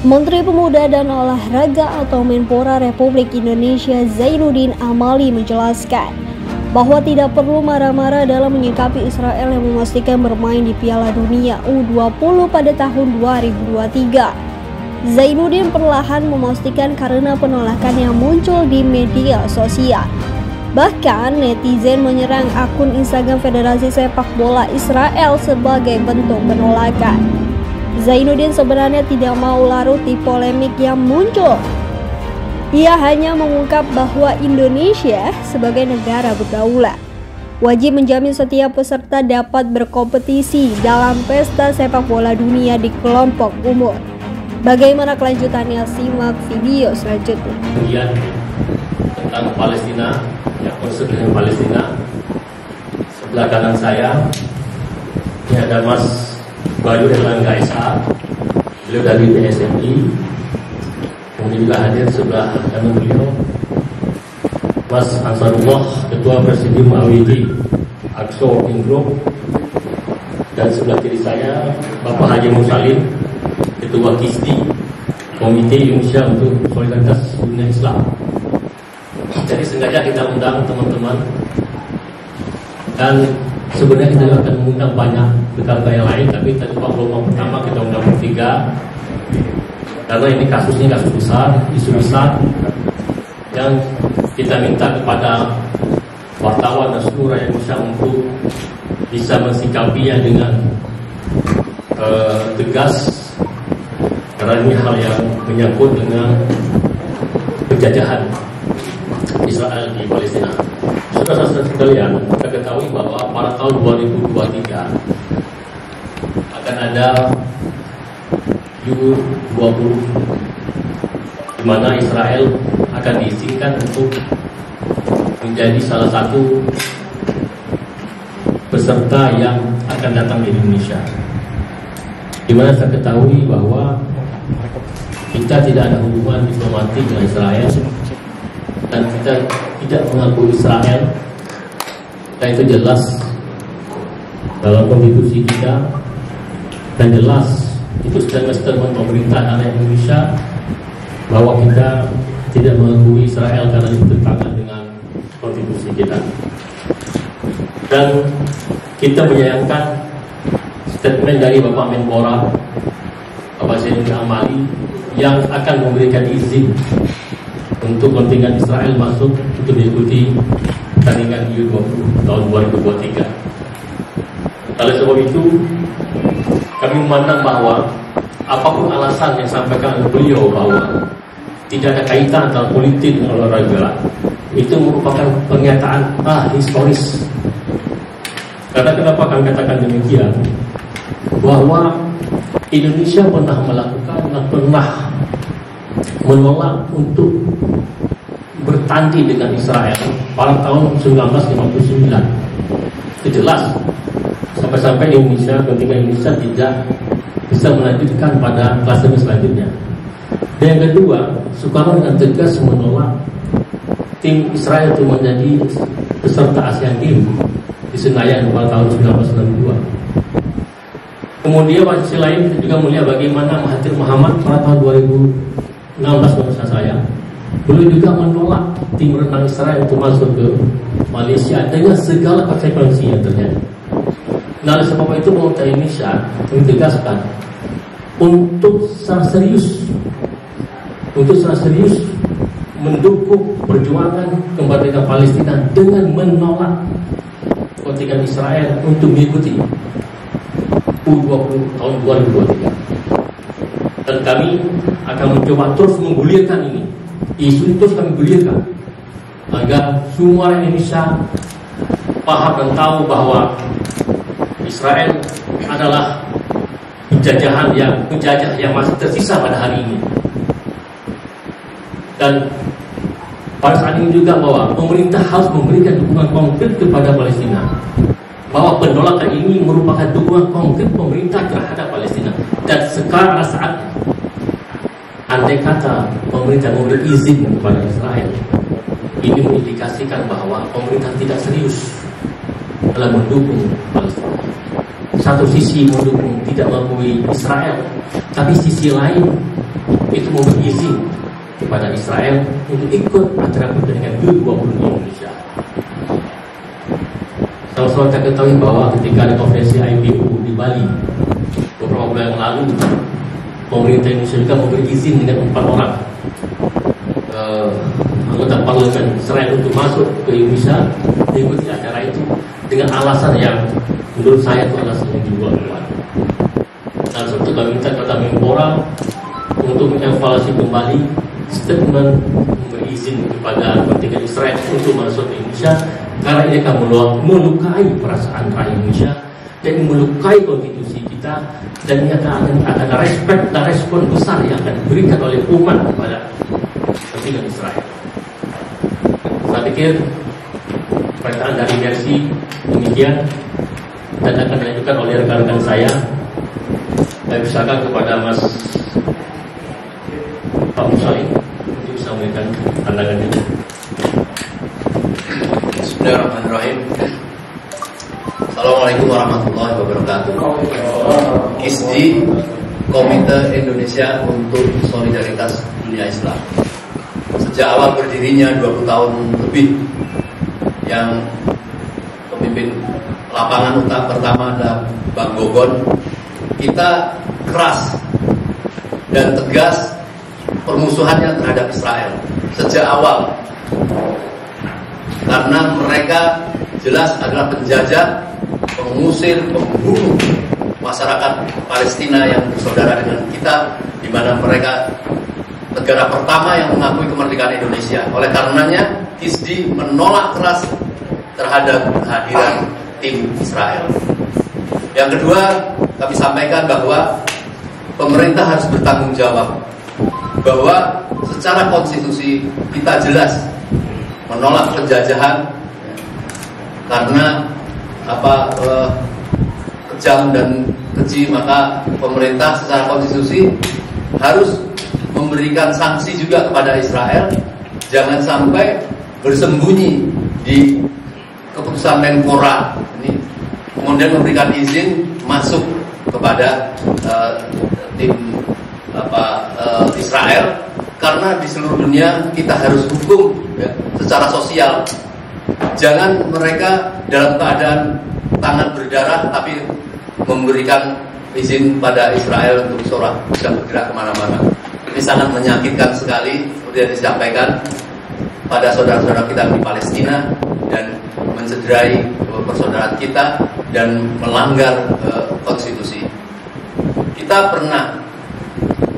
Menteri Pemuda dan Olahraga atau Menpora Republik Indonesia Zainuddin Amali menjelaskan bahwa tidak perlu marah-marah dalam menyikapi Israel yang memastikan bermain di Piala Dunia U20 pada tahun 2023. Zainuddin perlahan memastikan karena penolakan yang muncul di media sosial. Bahkan netizen menyerang akun Instagram Federasi Sepak Bola Israel sebagai bentuk penolakan. Zainuddin sebenarnya tidak mau larut di polemik yang muncul. Ia hanya mengungkap bahwa Indonesia sebagai negara berdaulat wajib menjamin setiap peserta dapat berkompetisi dalam pesta sepak bola dunia di kelompok umur. Bagaimana kelanjutannya? Simak video selanjutnya. Kemudian tentang Palestina, yang konflik dengan Palestina. Sebelah kanan saya ini ada Mas Bayu Erlangga SH, beliau dari PSMI. Kemudian juga hadir sebelah kanan beliau Mas Ansarullah, Ketua Presidium AWD AXO Working Group, dan sebelah kiri saya Bapak Haji Musalim, Ketua KISDI, Komite Indonesia untuk Solidaritas Dunia Islam. Jadi sengaja kita undang teman-teman, dan sebenarnya kita akan mengundang banyak rekan-rekan yang lain, tapi tadi gelombang pertama kita undang bertiga karena ini kasusnya kasus besar, isu besar yang kita minta kepada wartawan dan seluruh rakyat Indonesia untuk bisa mensikapinya dengan tegas, karena ini hal yang menyangkut dengan penjajahan Israel di Palestina. Saudara-saudara sekalian, kita ketahui bahwa pada tahun 2023 akan ada U20 di mana Israel akan diizinkan untuk menjadi salah satu peserta yang akan datang di Indonesia. Di mana saya ketahui bahwa kita tidak ada hubungan diplomatik dengan Israel dan kita tidak mengakui Israel, dan itu jelas dalam konstitusi kita, dan jelas itu statement pemerintah Indonesia bahwa kita tidak mengakui Israel karena itu bertentangan dengan konstitusi kita. Dan kita menyayangkan statement dari Bapak Menpora Bapak Zainuddin Amali yang akan memberikan izin untuk kontingen Israel masuk untuk mengikuti pertandingan U20 tahun 2023. Oleh sebab itu, kami memandang bahwa apapun alasan yang disampaikan oleh beliau bahwa tidak ada kaitan antara politik dan olahraga, itu merupakan pernyataan historis. Karena kenapa kami katakan demikian? Bahwa Indonesia pernah melakukan dan pernah menolak untuk bertanding dengan Israel pada tahun 1959. Itu jelas. Sampai-sampai Indonesia, kontingen Indonesia tidak bisa melanjutkan pada klasemen selanjutnya. Dan yang kedua, Soekarno dengan tegas menolak tim Israel itu menjadi peserta Asian Games di Senayan pada tahun 1992. Kemudian pada sisi lain kita juga melihat bagaimana Mahathir Mohamad pada tahun 2016 menurut saya, beliau juga menolak tim renang Israel untuk masuk ke Malaysia dengan segala konsekuensi yang terjadi. Nah, oleh sebab itu pemerintah Indonesia menegaskan untuk secara serius mendukung perjuangan kemerdekaan Palestina dengan menolak kontingen Israel untuk mengikuti U20 tahun 2023. Dan kami akan mencoba terus menggulirkan ini. Isu itu terus kami gulirkan agar semua orang Indonesia paham dan tahu bahwa Israel adalah penjajah yang masih tersisa pada hari ini. Dan pada saat ini juga bahwa pemerintah harus memberikan dukungan konkret kepada Palestina. Bahwa penolakan ini merupakan dukungan konkret pemerintah terhadap Palestina. Dan sekarang saatnya, andai kata pemerintah memberi izin kepada Israel ini mengindikasikan bahwa pemerintah tidak serius dalam mendukung Palestina. Satu sisi mendukung tidak mengakui Israel, tapi sisi lain itu memberi izin kepada Israel untuk ikut acara pertandingan U20 di Indonesia. Sama-sama kita ketahui bahwa ketika ada konferensi IPU di Bali beberapa bulan yang lalu, pemerintah Indonesia juga memberi izin dengan 4 orang anggota parlemen Israel untuk masuk ke Indonesia mengikuti acara itu dengan alasan yang menurut saya itu alasan yang dibuat-buat. Dan sebetulnya kami minta kepada Menpora untuk mengevaluasi kembali statement memberi izin kepada kontingen Israel untuk masuk ke Indonesia, karena ini akan melukai perasaan rakyat Indonesia dan melukai konstitusi kita, dan ini akan ada respect dan respon besar yang akan diberikan oleh umat kepada kontingen Israel. Saya pikir pernyataan dari Mercy demikian dan akan dilanjutkan oleh rekan-rekan saya. Saya usahakan kepada Mas Pak Musaim untuk bisa memberikan pandangan ini. Bismillahirrahmanirrahim. Assalamualaikum warahmatullahi wabarakatuh. KISDI, Komite Indonesia untuk Solidaritas Dunia Islam. Sejak awal berdirinya 20 tahun lebih, yang pemimpin lapangan pertama adalah Bang Gogon, kita keras dan tegas permusuhannya terhadap Israel sejak awal, karena mereka jelas adalah penjajah, pengusir, pembunuh masyarakat Palestina yang bersaudara dengan kita, di mana mereka negara pertama yang mengakui kemerdekaan Indonesia. Oleh karenanya KISDI menolak keras terhadap kehadiran tim Israel. Yang kedua, kami sampaikan bahwa pemerintah harus bertanggung jawab, bahwa secara konstitusi kita jelas menolak penjajahan, karena kejam dan keji, maka pemerintah secara konstitusi harus memberikan sanksi juga kepada Israel. Jangan sampai bersembunyi di keputusan Menpora ini, kemudian memberikan izin masuk kepada tim Israel, karena di seluruh dunia kita harus hukum ya, secara sosial. Jangan mereka dalam keadaan tangan berdarah tapi memberikan izin pada Israel untuk bisa bergerak kemana-mana. Ini sangat menyakitkan sekali, seperti yang disampaikan pada saudara-saudara kita di Palestina, dan mencederai persaudaraan kita dan melanggar konstitusi. Kita pernah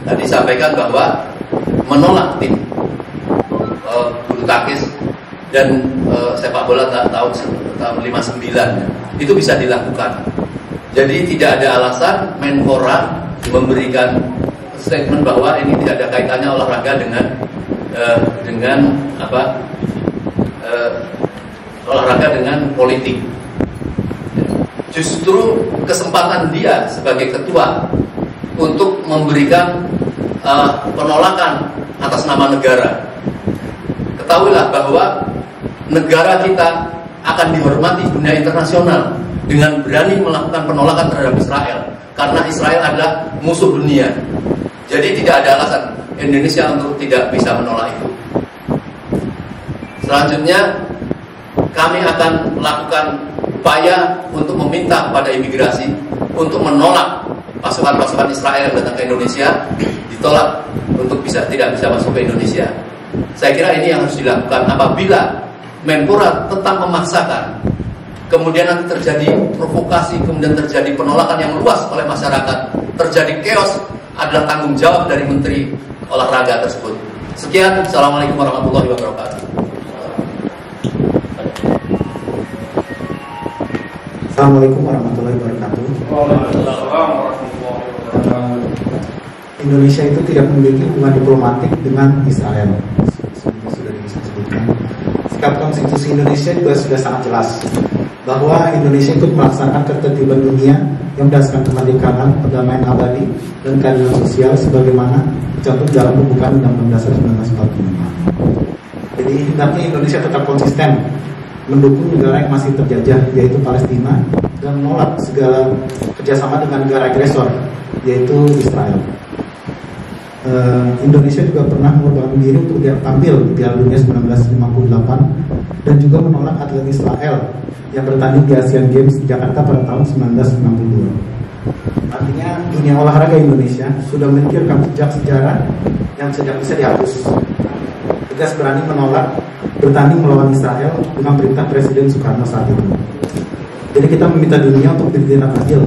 tadi sampaikan bahwa menolak tim bulu tangkis dan sepak bola tahun 59 itu bisa dilakukan. Jadi tidak ada alasan Menpora memberikan statement bahwa ini tidak ada kaitannya olahraga dengan olahraga dengan politik. Justru kesempatan dia sebagai ketua untuk memberikan penolakan atas nama negara. Ketahuilah bahwa negara kita akan dihormati dunia internasional dengan berani melakukan penolakan terhadap Israel, karena Israel adalah musuh dunia. Jadi tidak ada alasan Indonesia untuk tidak bisa menolak itu. Selanjutnya kami akan melakukan upaya untuk meminta kepada imigrasi untuk menolak pasukan-pasukan Israel yang datang ke Indonesia, ditolak untuk tidak bisa masuk ke Indonesia. Saya kira ini yang harus dilakukan. Apabila Menpora tetap memaksakan, kemudian nanti terjadi provokasi, kemudian terjadi penolakan yang luas oleh masyarakat, terjadi chaos, adalah tanggung jawab dari Menteri Olahraga tersebut. Sekian, Assalamualaikum warahmatullahi wabarakatuh. Assalamualaikum warahmatullahi wabarakatuh. Indonesia itu tidak memiliki hubungan diplomatik dengan Israel. Sudah disebutkan. Sikap konstitusi Indonesia juga sudah sangat jelas bahwa Indonesia itu melaksanakan ketertiban dunia yang berdasarkan kemerdekaan, perdamaian abadi, dan keadilan sosial sebagaimana tercantum dalam pembukaan Undang-Undang Dasar 1945. Jadi hendaknya Indonesia tetap konsisten mendukung negara yang masih terjajah, yaitu Palestina, dan menolak segala kerjasama dengan negara agresor, yaitu Israel. Indonesia juga pernah mengorbankan diri untuk tampil di Piala Dunia 1958 dan juga menolak atlet Israel yang bertanding di Asian Games di Jakarta pada tahun 1962. Artinya dunia olahraga Indonesia sudah memiliki rekam jejak sejarah yang sejak bisa dihapus. Tegas berani menolak bertanding melawan Israel dengan perintah Presiden Soekarno saat itu. Jadi kita meminta dunia untuk bertindak adil,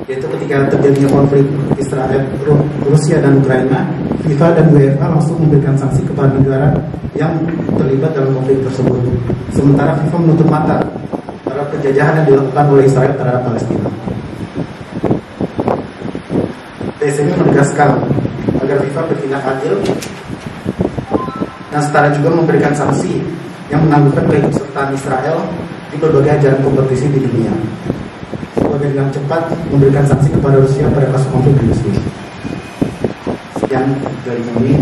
yaitu ketika terjadinya konflik Israel, Rusia dan Ukraina, FIFA dan UEFA langsung memberikan sanksi kepada negara yang terlibat dalam konflik tersebut. Sementara FIFA menutup mata terhadap penjajahan yang dilakukan oleh Israel terhadap Palestina. PSSI menegaskan agar FIFA bertindak adil dan setara juga memberikan sanksi yang menangguhkan keikutsertaan Israel di berbagai ajaran kompetisi di dunia. Sebagai dengan cepat memberikan sanksi kepada Rusia pada kasus konflik di Rusia. Sekian dari kami.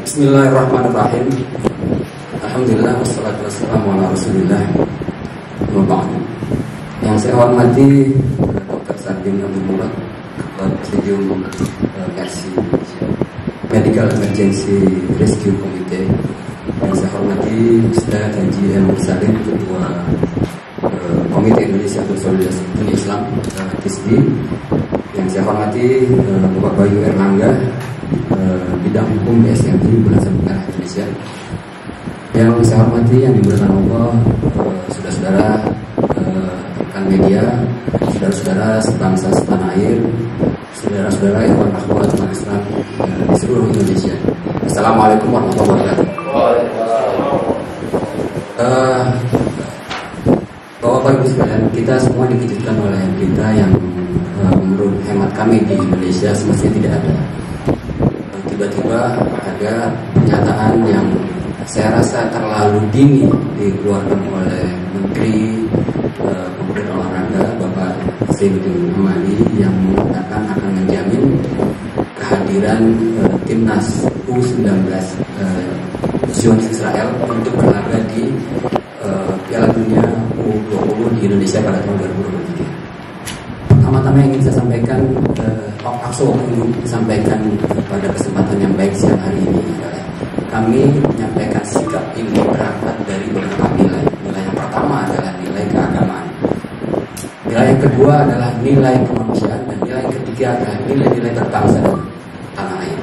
Bismillahirrahmanirrahim. Alhamdulillah wassalatu wassalamu ala Rasulillah. Yang saya hormati Dr. Sardin Abdul Murad, Ketua Presidium Mercy Medical Emergency Rescue Committee. Yang saya hormati Ustaz Haji M. Salim, Ketua Komite Indonesia untuk Solidaritas Dunia Islam (KISDI). Yang saya hormati Bapak Bayu Erlangga, bidang hukum BSMI Belasan Negara Indonesia. Yang saya hormati yang dimuliakan Allah, saudara-saudara rekan media, saudara-saudara sebangsa setanah air, saudara-saudara ikhwan akhwat umat Islam di seluruh Indonesia. Assalamualaikum warahmatullahi wabarakatuh. Bapak Ibu sekalian, kita semua dikejutkan oleh berita yang menurut hemat kami di Indonesia semestinya tidak ada. Tiba-tiba ada pernyataan yang saya rasa terlalu dini dikeluarkan oleh Menteri Pemuda dan Olahraga Bapak Zainuddin Amali yang mengatakan akan menjamin kehadiran timnas U19 Zionis Israel untuk berlaga di Piala Dunia U20 di Indonesia pada tahun 2023. Pertama-tama yang ingin saya sampaikan, ingin sampaikan pada kesempatan yang baik siang hari ini adalah kami menyampaikan sikap ini berangkat dari beberapa nilai. Nilai yang pertama adalah nilai keagamaan. Nilai yang kedua adalah nilai kemanusiaan, dan nilai yang ketiga adalah nilai-nilai berbangsa dan tanah air.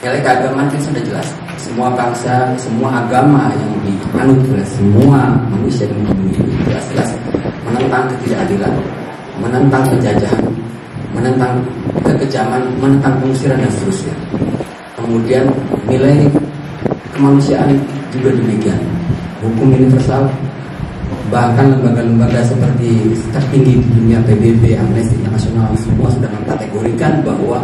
Nilai keagamaan itu sudah jelas. Semua bangsa, semua agama yang dianut oleh semua manusia di bumi ini jelas-jelas menentang ketidakadilan, menentang penjajahan, menentang kekejaman, menentang pengusiran dan seterusnya. Kemudian nilai kemanusiaan juga demikian. Hukum universal, bahkan lembaga-lembaga seperti tertinggi di dunia PBB, Amnesty International, semua sudah mengkategorikan bahwa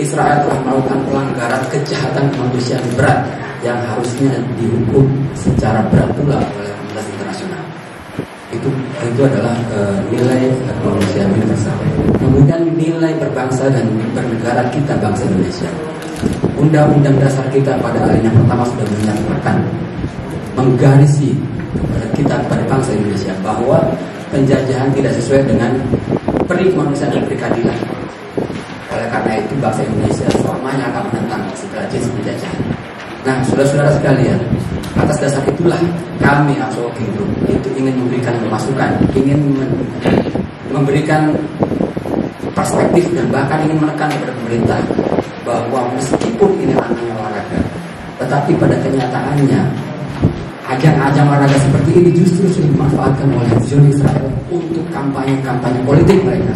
Israel telah melakukan pelanggaran kejahatan kemanusiaan berat yang harusnya dihukum secara berat pula oleh komunitas internasional. Itu adalah nilai kemanusiaan universal. Kemudian nilai berbangsa dan bernegara kita, bangsa Indonesia. Undang-undang dasar kita pada alinea pertama sudah menyatakan, menggarisi kepada kita, kepada bangsa Indonesia, bahwa penjajahan tidak sesuai dengan peri kemanusiaan dan peri keadilan. Oleh karena itu bangsa Indonesia selamanya akan menentang segala jenis penjajahan. Nah, saudara-saudara sekalian, atas dasar itulah kami Absolution Group itu ingin memberikan masukan, ingin memberikan perspektif dan bahkan ingin menekan kepada pemerintah bahwa meskipun ini ranahnya olahraga, tetapi pada kenyataannya ajang-ajang olahraga seperti ini justru sudah dimanfaatkan oleh Zionis Israel untuk kampanye-kampanye politik mereka.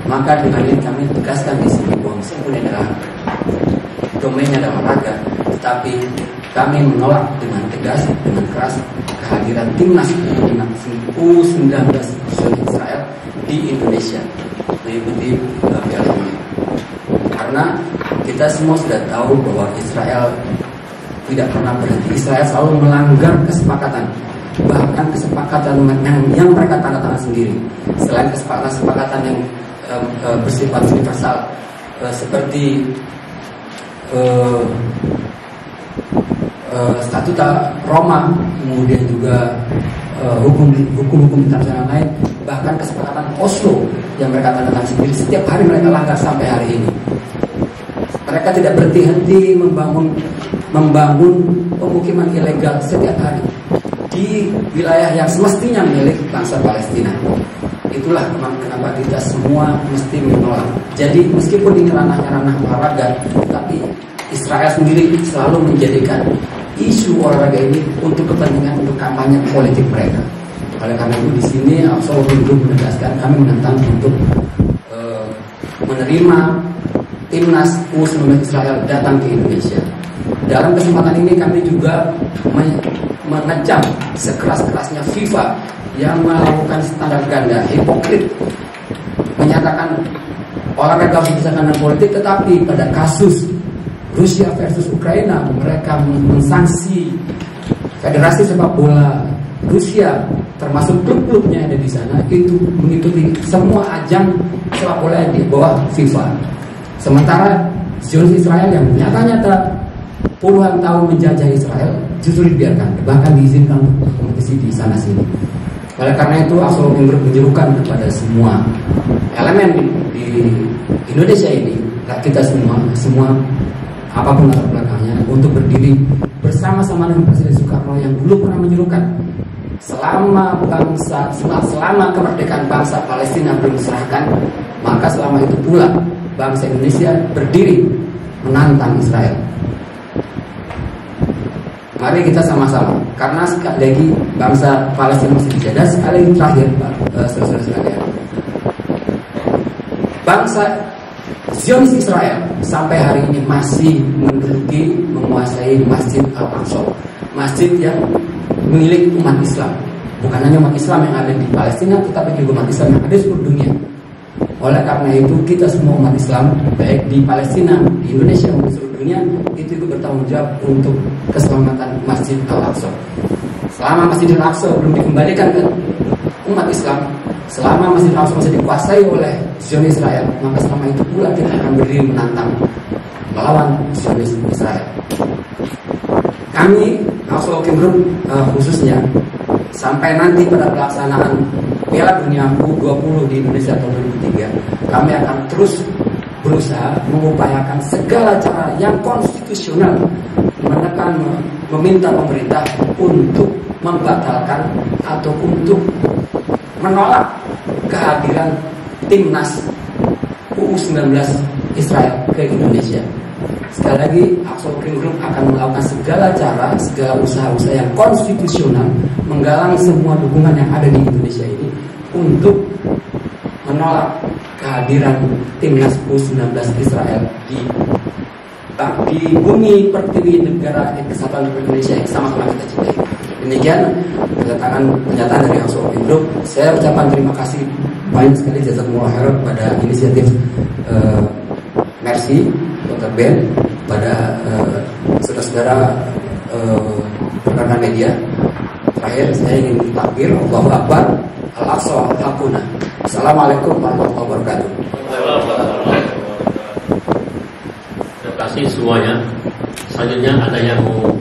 Maka dengan ini kami tegaskan di sini bahwa meskipun ini adalah domainnya adalah olahraga, tetapi kami menolak dengan tegas, dengan keras kehadiran timnas U19 Zionis Israel di Indonesia mengikuti Piala Dunia. Karena kita semua sudah tahu bahwa Israel tidak pernah berhenti. Israel selalu melanggar kesepakatan, bahkan kesepakatan yang mereka tanda tangan sendiri. Selain kesepakatan yang bersifat universal seperti Statuta Roma, kemudian juga hukum-hukum internasional lain, bahkan kesepakatan Oslo yang mereka tanda tangan sendiri, setiap hari mereka langgar sampai hari ini. Mereka tidak berhenti-henti membangun pemukiman ilegal setiap hari di wilayah yang semestinya milik bangsa Palestina. Itulah kenapa kita semua mesti menolak. Jadi meskipun ini ranah olahraga, tapi Israel sendiri selalu menjadikan isu olahraga ini untuk kepentingan, untuk kampanye politik mereka. Oleh karena itu di sini Aqsa Working menegaskan kami menentang untuk menerima timnas U19 Israel datang ke Indonesia. Dalam kesempatan ini kami juga mengecam sekeras-kerasnya FIFA yang melakukan standar ganda, hipokrit, menyatakan olahraga harus dipisahkan dengan politik, tetapi pada kasus Rusia versus Ukraina mereka mensanksi Federasi Sepak Bola Rusia termasuk klub-klubnya yang ada di sana itu mengikuti semua ajang sepak bola di bawah FIFA. Sementara Zionis Israel yang nyata-nyata puluhan tahun menjajah Israel justru dibiarkan, bahkan diizinkan untuk berkompetisi di sana sini. Oleh karena itu Aqsa Working Group menyerukan kepada semua elemen di Indonesia ini, kita semua apapun latar belakangnya, untuk berdiri bersama-sama dengan Presiden Soekarno yang dulu pernah menyerukan selama kemerdekaan bangsa Palestina belum diserahkan, maka selama itu pula bangsa Indonesia berdiri menantang Israel. Mari kita sama-sama, karena sekali lagi bangsa Palestina masih dijajah. Sekali lagi terakhir, saudara-saudara sekalian, bangsa Zionis Israel sampai hari ini masih menguasai Masjid Al-Aqsa, masjid yang milik umat Islam. Bukan hanya umat Islam yang ada di Palestina, tetapi juga umat Islam yang ada di seluruh dunia. Oleh karena itu kita semua umat Islam, baik di Palestina, di Indonesia maupun di seluruh dunia, itu bertanggung jawab untuk keselamatan Masjid Al-Aqsa. Selama Masjid Al-Aqsa belum dikembalikan ke umat Islam, selama Masjid Al-Aqsa masih dikuasai oleh Zionis Israel, maka selama itu pula kita akan berdiri menantang, melawan Zionis Israel. Kami Aqsa Working Group khususnya sampai nanti pada pelaksanaan Piala Dunia U20 di Indonesia tahun 2003, kami akan terus berusaha mengupayakan segala cara yang konstitusional meminta pemerintah untuk membatalkan atau untuk menolak kehadiran timnas U19 Israel ke Indonesia. Sekali lagi, Aqsa Working Group akan melakukan segala cara, segala usaha-usaha yang konstitusional, menggalang semua dukungan yang ada di Indonesia ini untuk menolak kehadiran timnas U19 Israel di bumi pertiwi negara kesatuan Republik Indonesia yang sama-sama kita cintai. Demikian pernyataan dari Aqsa Working Group. Saya ucapkan terima kasih banyak sekali jazakumullah khairan pada inisiatif Mercy Dr. Ben, pada saudara-saudara rekan media. Terakhir saya ingin takbir Allahu Akbar, Al-Aqsa Hakuna. Assalamualaikum warahmatullahi wabarakatuh. Terima kasih semuanya. Selanjutnya ada yang mau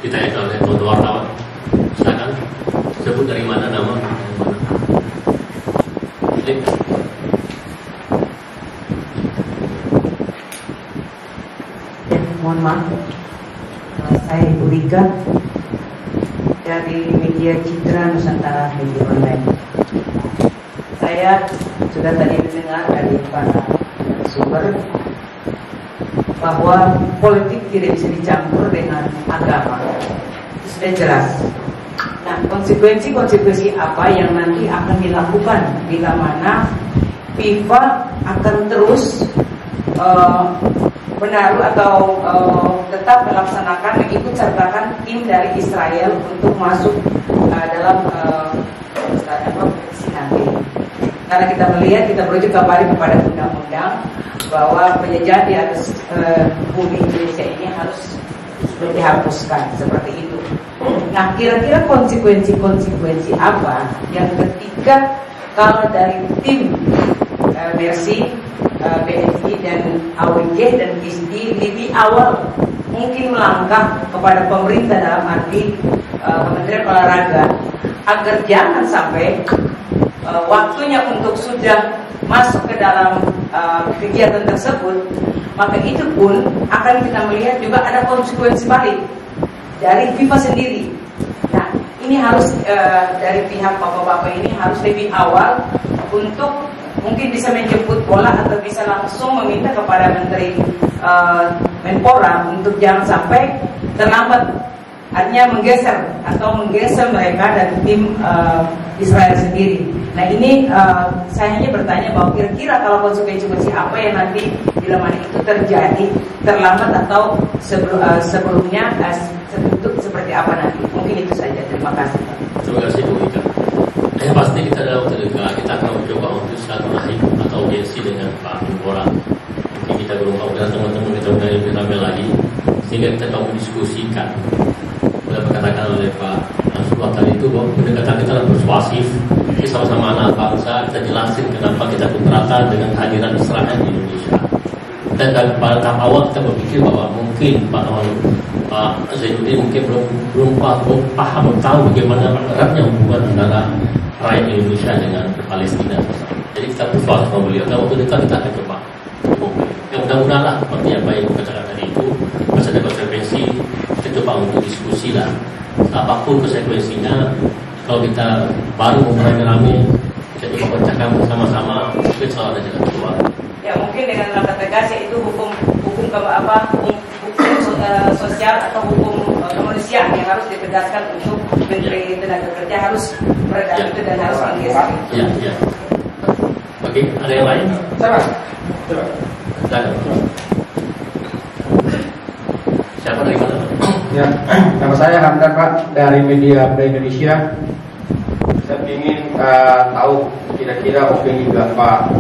ditanyakan oleh teman wartawan. Silakan sebut dari mana nama. Mohon maaf, saya Ibu Rika dari media Citra Nusantara Media Online. Saya sudah tadi mendengar dari para sumber bahwa politik tidak bisa dicampur dengan agama. Itu sudah jelas. Nah, konsekuensi apa yang nanti akan dilakukan bila mana FIFA akan terus menaruh atau tetap melaksanakan mengikut sertakan tim dari Israel untuk masuk dalam kompetisi nanti. Karena kita melihat, kita merujuk kembali kepada undang-undang bahwa penjajahan di atas bumi Indonesia ini harus dihapuskan seperti itu. Nah, kira-kira konsekuensi apa yang ketika kalau dari tim Mercy, BNI dan AWG dan KISDI lebih awal mungkin melangkah kepada pemerintah dalam arti Kementerian Olahraga agar jangan sampai waktunya untuk sudah masuk ke dalam kegiatan tersebut, maka itu pun akan kita melihat juga ada konsekuensi balik dari FIFA sendiri. Nah, ini harus dari pihak bapak-bapak ini harus lebih awal untuk mungkin bisa menjemput bola atau bisa langsung meminta kepada Menteri Menpora untuk jangan sampai terlambat, artinya menggeser mereka dari tim Israel sendiri. Nah ini saya hanya bertanya bahwa kira-kira kalau konsekuensi apa yang nanti bila mana itu terjadi terlambat atau sebelumnya tertutup seperti apa nanti. Mungkin itu saja. Terima kasih. Terima kasih Bu Ika. Yang pasti kita dalam waktu dekat kita akan mencoba untuk silaturahim atau audiensi dengan Pak Menpora. Mungkin kita berumah dengan teman-teman kita mulai lebih ramai lagi sehingga kita mau diskusikan. Sudah dikatakan oleh Pak Ansur tadi itu bahwa pendekatan kita adalah persuasif. Kita sama-sama anak bangsa, kita jelasin kenapa kita keberatan dengan kehadiran Israel di Indonesia. Dan pada tahap awal kita berpikir bahwa mungkin Pak Zainuddin mungkin belum paham tahu bagaimana eratnya hubungan antara rakyat Indonesia dengan Palestina. Jadi kita persuasif sama beliau. Dan waktu dekat kita akan coba. Yang mudah-mudahan lah seperti apa yang katakan tadi itu masih ada konsekuensi. Kita coba untuk diskusi lah. Apapun konsekuensinya, kalau kita baru mulai rame, kita coba pecahkan bersama-sama, mungkin selalu ada jalan keluar. Ya mungkin dengan langkah tegas yaitu hukum sosial atau hukum kemanusiaan yang harus ditegaskan untuk Menteri Tenaga Kerja harus meredam itu dan harus menggeser. Ya. Oke, ada yang lain? Coba. Siapa dari mana? Ya, nama saya Hamdan Pak dari Media Indonesia. Saya ingin tahu kira-kira opini Bapak.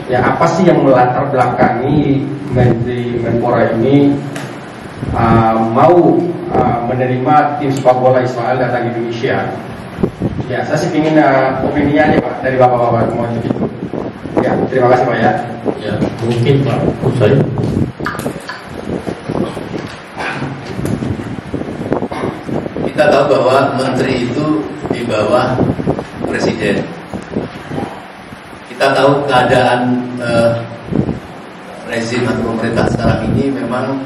Ya apa sih yang melatar belakangi Menteri Menpora ini mau menerima tim sepak bola Israel datang ke Indonesia? Ya, saya sih ingin opininya nih Pak dari Bapak-bapak semua itu. Ya, terima kasih Pak ya. Ya, mungkin Pak Usai. Kita tahu bahwa menteri itu di bawah presiden. Kita tahu keadaan rezim atau pemerintah sekarang ini memang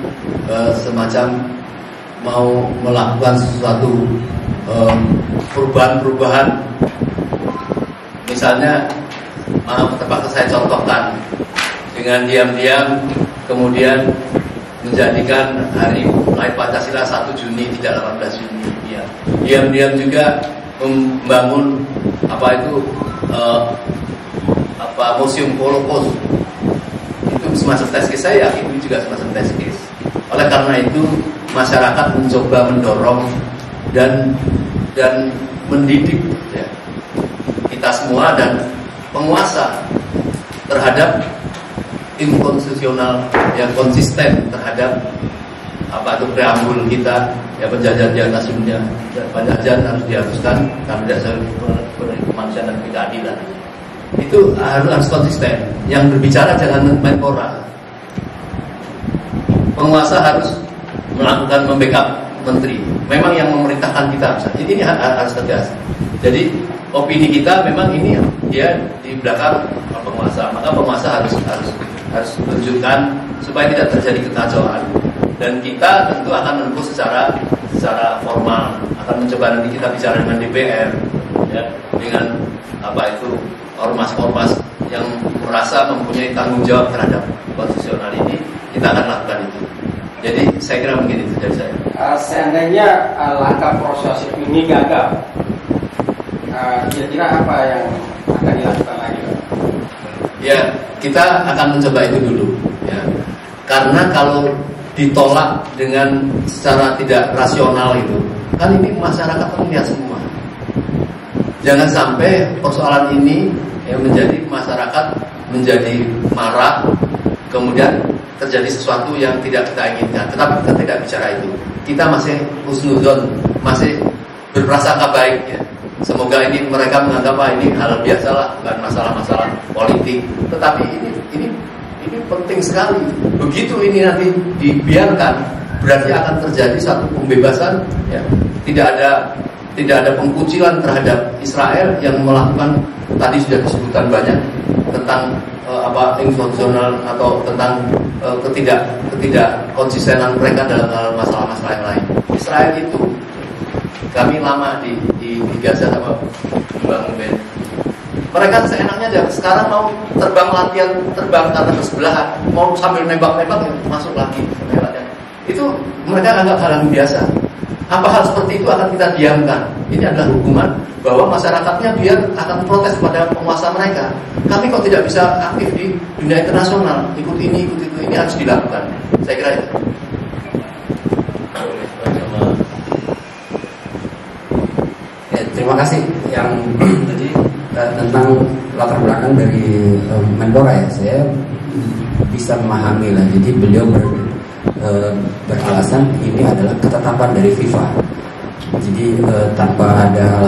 semacam mau melakukan sesuatu perubahan-perubahan. Misalnya, terpaksa saya contohkan dengan diam-diam kemudian menjadikan hari lahir Pancasila 1 Juni tidak 18 Juni. Ya. Diam-diam juga membangun Museum Holocaust. Itu semacam test case, saya yakin itu juga semacam test case. Oleh karena itu masyarakat mencoba mendorong dan mendidik ya, kita semua dan penguasa terhadap tim konstitusional yang konsisten terhadap preambul kita ya, penjajahan di atas dunia, penjajahan harus dihapuskan karena dasar kemanusiaan dan keadilan. Itu harus konsisten. Yang berbicara jangan Menpora. Penguasa harus melakukan membackup menteri. Memang yang memerintahkan kita. Jadi ini harus tegas. Jadi opini kita memang ini dia di belakang penguasa. Maka penguasa harus tunjukkan supaya tidak terjadi kekacauan. Dan kita tentu akan menempuh secara formal. Akan mencoba nanti kita bicara dengan DPR, ya, dengan ormas-ormas yang merasa mempunyai tanggung jawab terhadap konstitusional ini, kita akan lakukan itu. Jadi saya kira mungkin itu dari saya. Seandainya langkah proses ini gagal, kira-kira apa yang akan dilakukan lagi? Ya, kita akan mencoba itu dulu. Ya. Karena kalau ditolak dengan secara tidak rasional itu, kan ini masyarakat melihat semua. Jangan sampai persoalan ini yang menjadi masyarakat menjadi marah, kemudian terjadi sesuatu yang tidak kita inginkan. Tetapi kita tidak bicara itu. Kita masih husnuzon, masih berprasangka baik ya. Semoga ini mereka menganggap ini hal biasa lah, bukan masalah-masalah politik. Tetapi ini penting sekali. Begitu ini nanti dibiarkan, berarti akan terjadi satu pembebasan. Ya. Tidak ada pengkucilan terhadap Israel yang melakukan, tadi sudah disebutkan banyak tentang institusional atau tentang ketidak konsistenan mereka dalam hal masalah-masalah yang lain. Israel itu, kami lama di Gaza sama Mbak Nguben. Mereka seenaknya aja. Sekarang mau terbang latihan, terbang ke atas sebelah, mau sambil nembak-nembak ya, masuk lagi. Itu mereka anggap hal yang biasa. Apa hal seperti itu akan kita diamkan? Ini adalah hukuman bahwa masyarakatnya biar akan protes pada penguasa mereka. Kami kok tidak bisa aktif di dunia internasional, ikut ini, ikut itu. Ini harus dilakukan. Saya kira itu. Ya, terima kasih yang tadi tentang latar belakang dari Menpora ya. Saya bisa memahami lah. Jadi beliau beralasan ini adalah ketetapan dari FIFA. Jadi tanpa ada